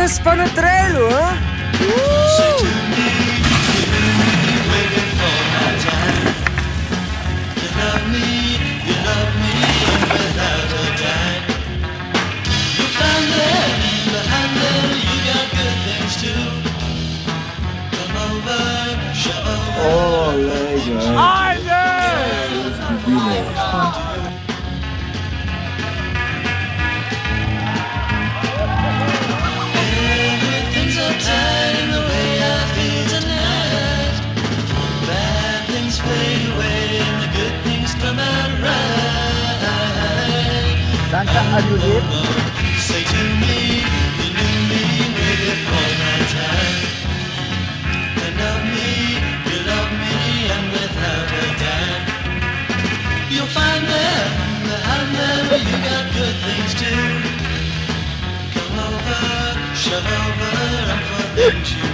Buone spanetrelo, eh? Say to me, you're really waiting for my time. You love me, and without a dime. You found them, behind them, you got good things too. Come over, show over. Oh, legal. Everything's uptight in the way I feel tonight. Bad things fade away and the good things come out right. Santa Aguilera. Say to me, you knew me way before my time. You love me, and without a dime. You'll find them, behind them, you got good things too. Come over, shove over, I'm forbidden you.